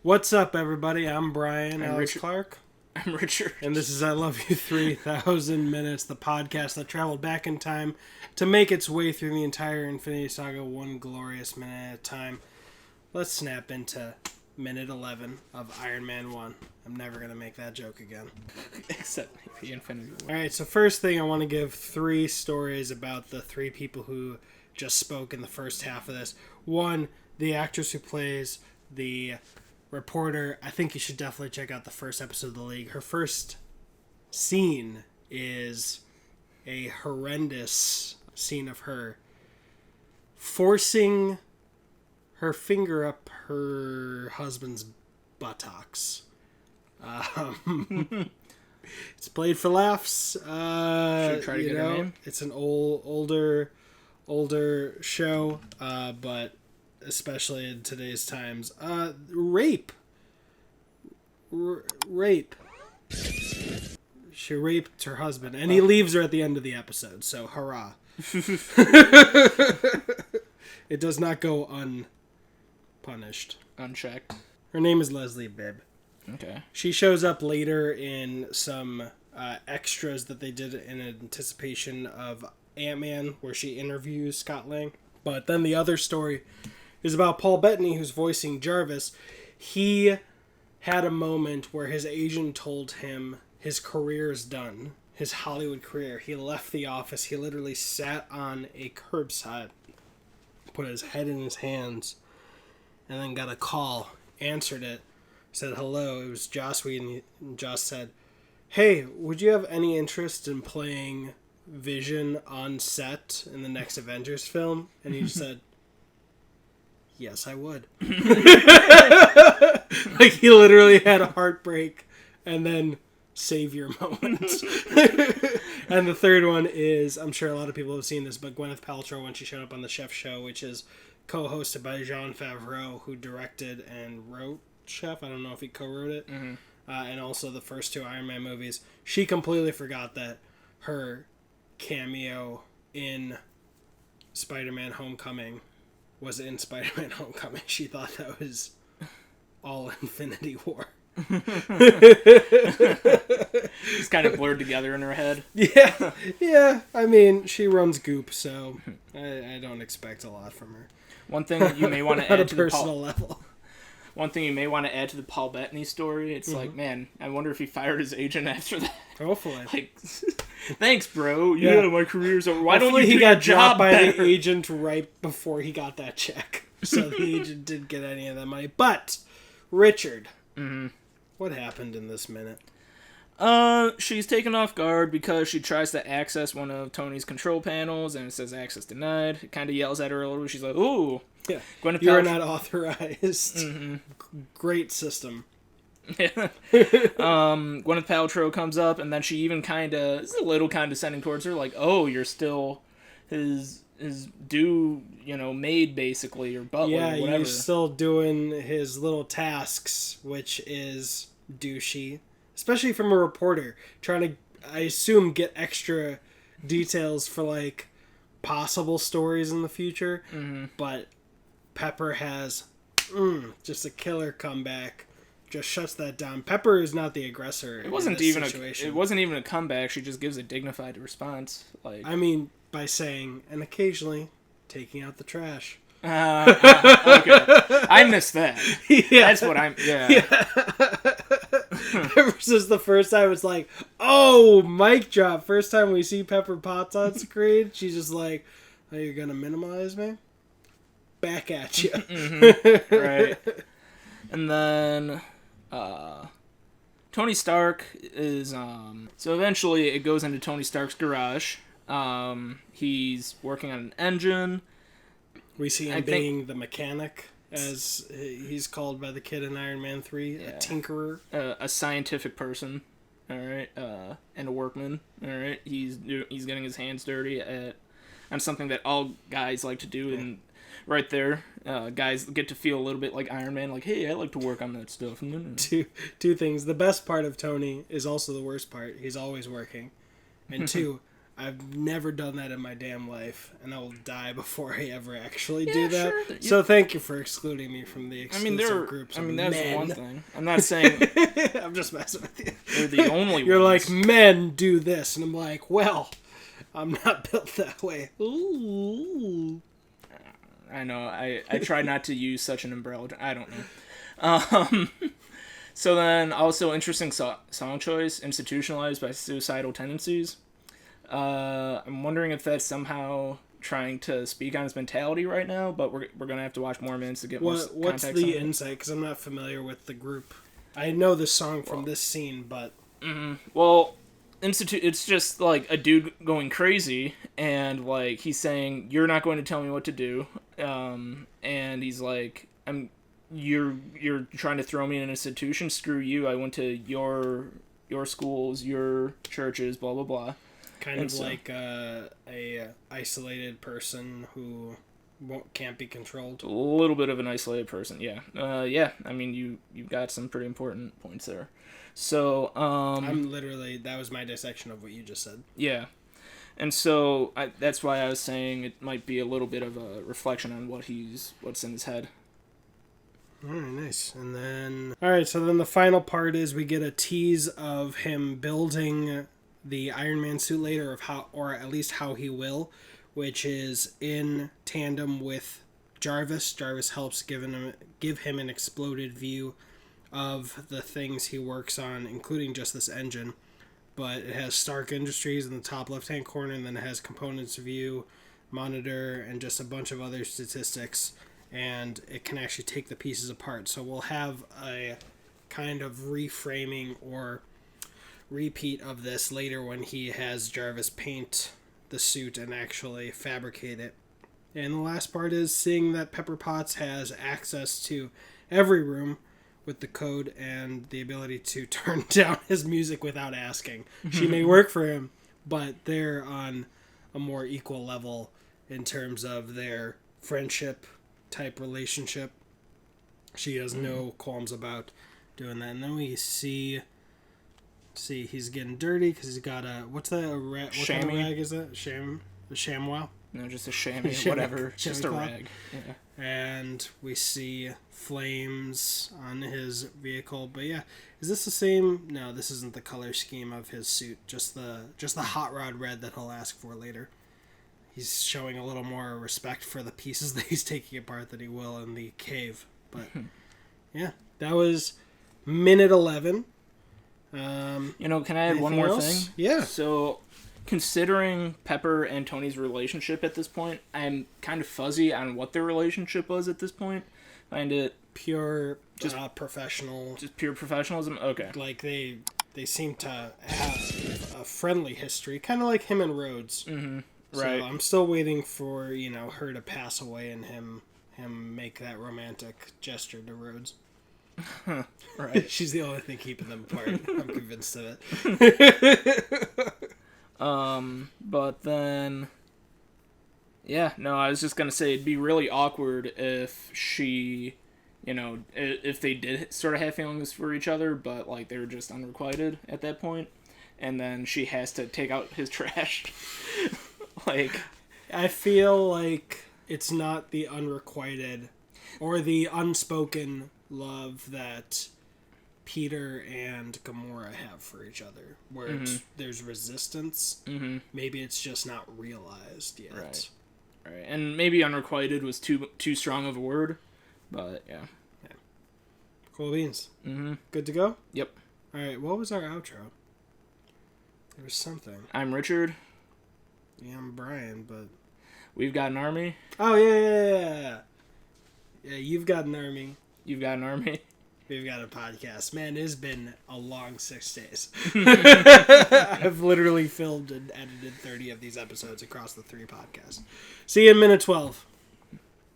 What's up, everybody? I'm Brian I'm Alex Richard. Clark. I'm Richard. And this is I Love You 3000 Minutes, the podcast that traveled back in time to make its way through the entire Infinity Saga one glorious minute at a time. Let's snap into minute 11 of Iron Man 1. I'm never going to make that joke again. Except the Infinity War. Alright, so first thing, I want to give 3 stories about the 3 people who just spoke in the first half of this. One, the actress who plays the reporter. I think you should definitely check out the first episode of The League. Her first scene is a horrendous scene of her forcing her finger up her husband's buttocks. It's played for laughs. Should try to get her name. It's an older show, but especially in today's times, rape. She raped her husband, and he leaves her at the end of the episode. So hurrah! It does not go unpunished, Unchecked. Her name is Leslie Bibb. Okay. She shows up later in some extras that they did in anticipation of Ant-Man, where she interviews Scott Lang. But then the other story is about Paul Bettany, who's voicing Jarvis. He had a moment where his agent told him his career is done, his Hollywood career. He left the office. He literally sat on a curbside, put his head in his hands, and then got a call, answered it, said hello. It was Joss Whedon, and Joss said, "Hey, would you have any interest in playing Vision on set in the next Avengers film?" And he said, "Yes, I would." Like, he literally had a heartbreak and then savior moments. And the third one is, I'm sure a lot of people have seen this, but Gwyneth Paltrow, when she showed up on The Chef Show, which is co-hosted by Jon Favreau, who directed and wrote Chef. I don't know if he co-wrote it. Mm-hmm. And also the first 2 Iron Man movies. She completely forgot that her cameo in Spider-Man Homecoming was in Spider-Man Homecoming. She thought that was all Infinity War. It's kind of blurred together in her head. Yeah. I mean, she runs Goop, so I don't expect a lot from her. One thing that you may want to add to personal level. One thing you may want to add to the Paul Bettany story, it's like, man, I wonder if he fired his agent after that. Hopefully. Like, thanks, bro. Yeah, my career's over. Why don't you he do got your job dropped by better? the agent right before he got that check. So the agent didn't get any of that money. But, Richard, what happened in this minute? She's taken off guard because she tries to access one of Tony's control panels, and it says access denied. It kind of yells at her a little bit. She's like, ooh. Yeah, You are not authorized. Great system. Gwyneth Paltrow comes up, and then she even is a little condescending towards her, like, oh, you're still his maid, basically, or butler, or whatever. You're still doing his little tasks, which is douchey. Especially from a reporter, trying to, I assume, get extra details for, like, possible stories in the future. Mm-hmm. But Pepper has just a killer comeback. Just shuts that down. Pepper is not the aggressor. It wasn't even a comeback. She just gives a dignified response. Like, I mean, by saying, and occasionally taking out the trash. Okay. I missed that. Yeah. That's what I'm. Yeah. Versus the first time, it's like, oh, mic drop. First time we see Pepper Potts on screen, she's just like, "Are you gonna minimize me? Back at you." Mm-hmm. Right. And then Tony Stark is so eventually it goes into Tony Stark's garage. He's working on an engine. We see him being the mechanic, as he's called by the kid in Iron Man 3, a tinkerer. A scientific person, all right, and a workman, all right. He's getting his hands dirty on something that all guys like to do, and right there, guys get to feel a little bit like Iron Man, like, hey, I like to work on that stuff. Two things. The best part of Tony is also the worst part. He's always working. And 2, I've never done that in my damn life, and I will die before I ever actually do that. Sure. So thank you for excluding me from the exclusive groups. I mean, of that's men. one thing. I'm not saying I'm just messing with you. they're the only You're ones. like, men do this, and I'm like, well, I'm not built that way. Ooh. I know. I try not to use such an umbrella. I don't know. So then, also interesting song choice, Institutionalized by Suicidal Tendencies. I'm wondering if that's somehow trying to speak on his mentality right now, but we're going to have to watch more minutes to get more context. What's the insight? Because I'm not familiar with the group. I know this song from this scene, but... Well, it's just like a dude going crazy, and like he's saying, "You're not going to tell me what to do," and he's like, You're trying to throw me in an institution. Screw you! I went to your schools, your churches, blah blah blah." Kind of like a isolated person who can't be controlled. A little bit of an isolated person, yeah. Yeah. I mean, you've got some pretty important points there. So, that was my dissection of what you just said. Yeah. And so that's why I was saying it might be a little bit of a reflection on what's in his head. All right, nice. And then, all right, so then the final part is we get a tease of him building the Iron Man suit later, or at least how he will, which is in tandem with Jarvis. Jarvis helps give him an exploded view of the things he works on, including just this engine. But it has Stark Industries in the top left-hand corner, and then it has components view, monitor, and just a bunch of other statistics. And it can actually take the pieces apart. So we'll have a kind of reframing or repeat of this later when he has Jarvis paint the suit and actually fabricate it. And the last part is seeing that Pepper Potts has access to every room with the code and the ability to turn down his music without asking. She may work for him, but they're on a more equal level in terms of their friendship type relationship. She has no qualms about doing that. And then we see he's getting dirty because he's got what kind of rag is that? A ShamWow? No, just a chamois, whatever. Just a rag. Yeah. And we see flames on his vehicle. But yeah, is this the same? No, this isn't the color scheme of his suit. Just the hot rod red that he'll ask for later. He's showing a little more respect for the pieces that he's taking apart than he will in the cave. But yeah, that was minute 11. Can I add one more thing? Yeah. So, considering Pepper and Tony's relationship at this point, I'm kind of fuzzy on what their relationship was at this point. Find it pure, just professional. Just pure professionalism? Okay. Like, they seem to have a friendly history, kind of like him and Rhodes. Mm-hmm. Right. So I'm still waiting for, her to pass away and him make that romantic gesture to Rhodes. Right. She's the only thing keeping them apart. I'm convinced of it. But then, yeah, no, I was just gonna say it'd be really awkward if she, if they did sort of have feelings for each other, but like they were just unrequited at that point, and then she has to take out his trash. Like, I feel like it's not the unrequited or the unspoken love that Peter and Gamora have for each other, where there's resistance. Mm-hmm. Maybe it's just not realized yet. Right. And maybe unrequited was too strong of a word, but yeah. Cool beans. Mm-hmm. Good to go? Yep. All right, what was our outro? There was something. I'm Richard. Yeah, I'm Brian, but... We've got an army. Oh, yeah. Yeah, you've got an army. You've got an army. We've got a podcast. Man, it has been a long 6 days. I've literally filmed and edited 30 of these episodes across the 3 podcasts. See you in minute 12.